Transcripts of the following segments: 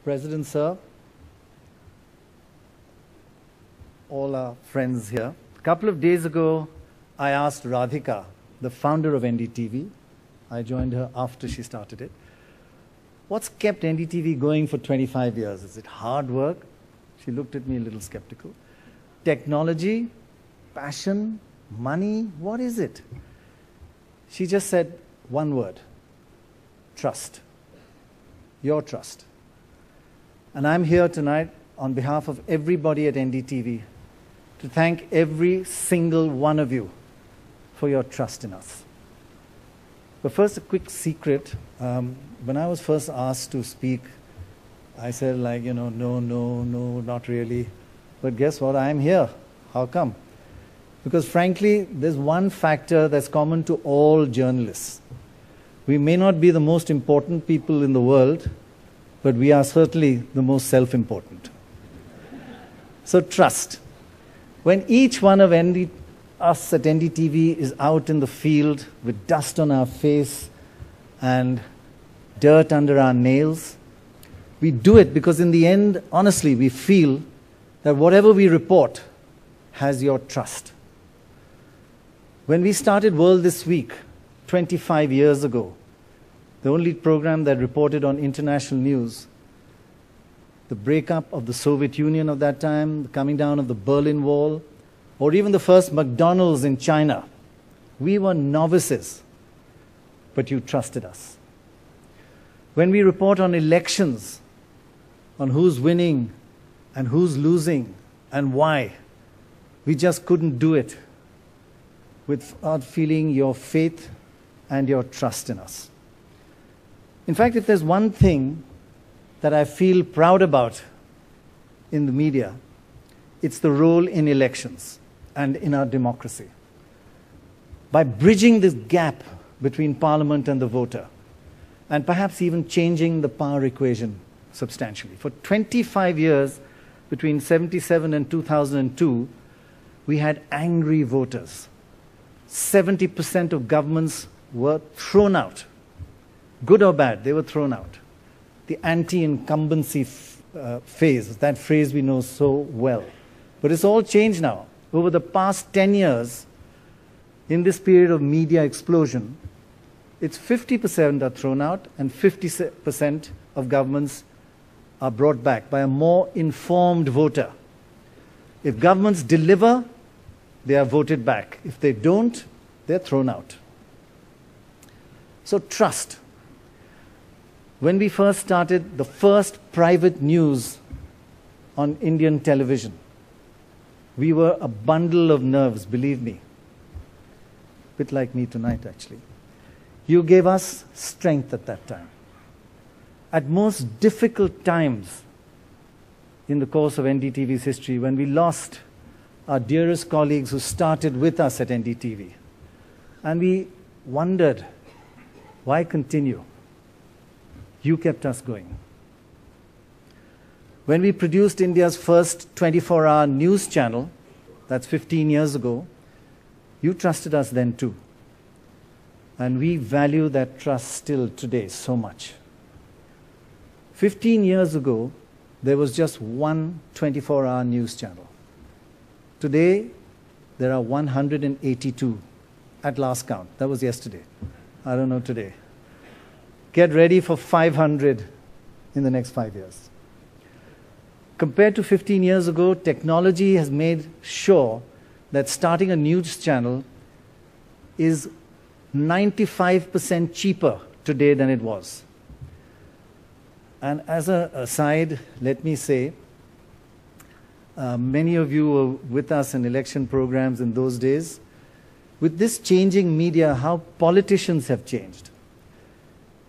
President, sir, all our friends here. A couple of days ago, I asked Radhika, the founder of NDTV, I joined her after she started it, what's kept NDTV going for 25 years? Is it hard work? She looked at me a little skeptical. Technology, passion, money, what is it? She just said one word, trust. Your trust. And I'm here tonight on behalf of everybody at NDTV to thank every single one of you for your trust in us. But first, a quick secret. When I was first asked to speak, I said no, not really. But guess what? I'm here. How come? Because frankly, there's one factor that's common to all journalists. We may not be the most important people in the world, but we are certainly the most self-important. So trust. When each one of us at NDTV is out in the field with dust on our face and dirt under our nails, we do it because in the end, honestly, we feel that whatever we report has your trust. When we started World This Week, 25 years ago, the only program that reported on international news, the breakup of the Soviet Union of that time, the coming down of the Berlin Wall, or even the first McDonald's in China, we were novices, but you trusted us. When we report on elections, on who's winning and who's losing and why, we just couldn't do it without feeling your faith and your trust in us. In fact, if there's one thing that I feel proud about in the media, it's the role in elections and in our democracy. By bridging this gap between Parliament and the voter, and perhaps even changing the power equation substantially. For 25 years, between 1977 and 2002, we had angry voters. 70% of governments were thrown out. Good or bad, they were thrown out. The anti-incumbency phase, that phrase we know so well. But it's all changed now. Over the past 10 years, in this period of media explosion, it's 50% are thrown out and 50% of governments are brought back by a more informed voter. If governments deliver, they are voted back. If they don't, they're thrown out. So trust. When we first started the first private news on Indian television, we were a bundle of nerves, believe me. A bit like me tonight, actually. You gave us strength at that time. At most difficult times in the course of NDTV's history, when we lost our dearest colleagues who started with us at NDTV, and we wondered, why continue? You kept us going. When we produced India's first 24-hour news channel, that's 15 years ago, you trusted us then too. And we value that trust still today so much. 15 years ago, there was just one 24-hour news channel. Today, there are 182 at last count. That was yesterday. I don't know today. Get ready for 500 in the next 5 years. Compared to 15 years ago, technology has made sure that starting a news channel is 95% cheaper today than it was. And as an aside, let me say, many of you were with us in election programs in those days. With this changing media, how politicians have changed.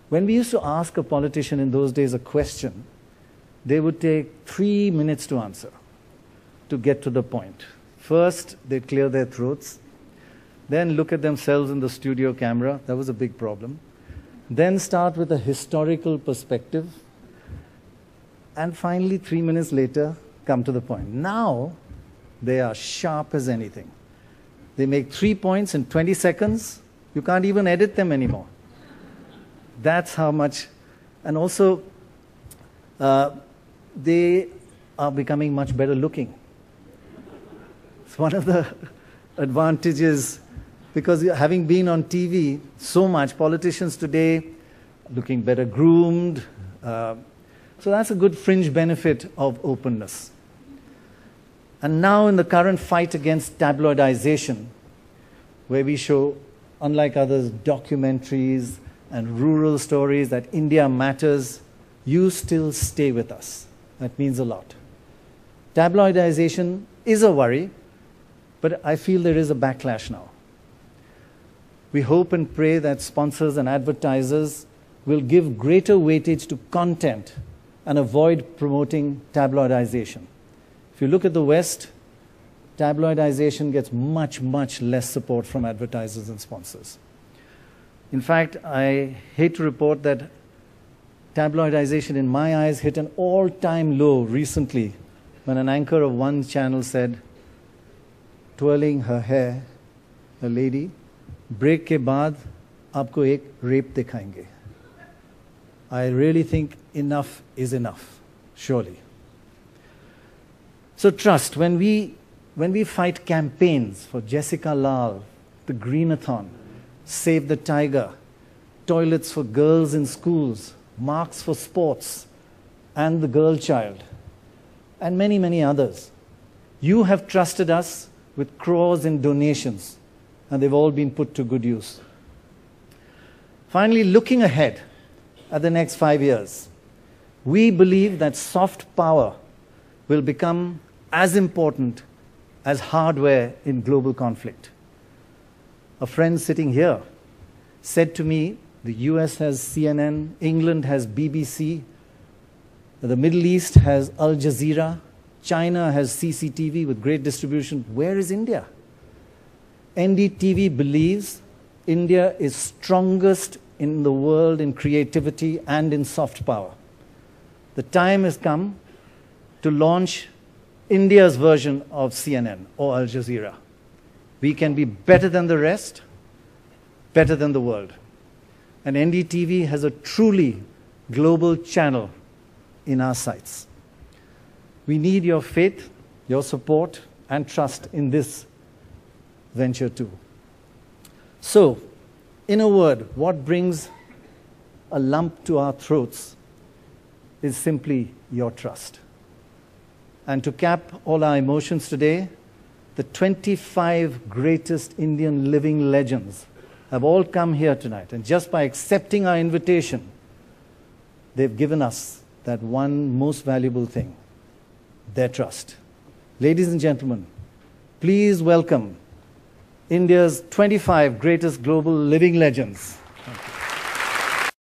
When we used to ask a politician in those days a question, they would take 3 minutes to answer, to get to the point. First, they'd clear their throats, then look at themselves in the studio camera. That was a big problem. Then start with a historical perspective. And finally, 3 minutes later, come to the point. Now, they are sharp as anything. They make 3 points in 20 seconds. You can't even edit them anymore. That's how much. And also, they are becoming much better looking. It's one of the advantages, because having been on TV so much, politicians today looking better groomed. So that's a good fringe benefit of openness. And now in the current fight against tabloidization, where we show, unlike others, documentaries and rural stories that India matters, you still stay with us. That means a lot. Tabloidization is a worry, but I feel there is a backlash now. We hope and pray that sponsors and advertisers will give greater weightage to content and avoid promoting tabloidization. If you look at the West, tabloidization gets much, much less support from advertisers and sponsors. In fact, I hate to report that tabloidization, in my eyes, hit an all-time low recently when an anchor of one channel said, twirling her hair, a lady, break ke baad aapko ek rape dikhayenge. I really think enough is enough, surely. So trust, when we fight campaigns for Jessica Lal, the Greenathon, Save the Tiger, toilets for girls in schools, marks for sports, and the girl child, and many, many others, you have trusted us with crores in donations, and they've all been put to good use. Finally, looking ahead at the next 5 years, we believe that soft power will become as important as hardware in global conflict. A friend sitting here said to me, the US has CNN, England has BBC, the Middle East has Al Jazeera, China has CCTV with great distribution. Where is India? NDTV believes India is strongest in the world in creativity and in soft power. The time has come to launch India's version of CNN or Al Jazeera. We can be better than the rest, better than the world. And NDTV has a truly global channel in our sights. We need your faith, your support, and trust in this venture too. So, in a word, what brings a lump to our throats is simply your trust. And to cap all our emotions today, the 25 greatest Indian living legends have all come here tonight. And just by accepting our invitation, they've given us that one most valuable thing, their trust. Ladies and gentlemen, please welcome India's 25 greatest global living legends.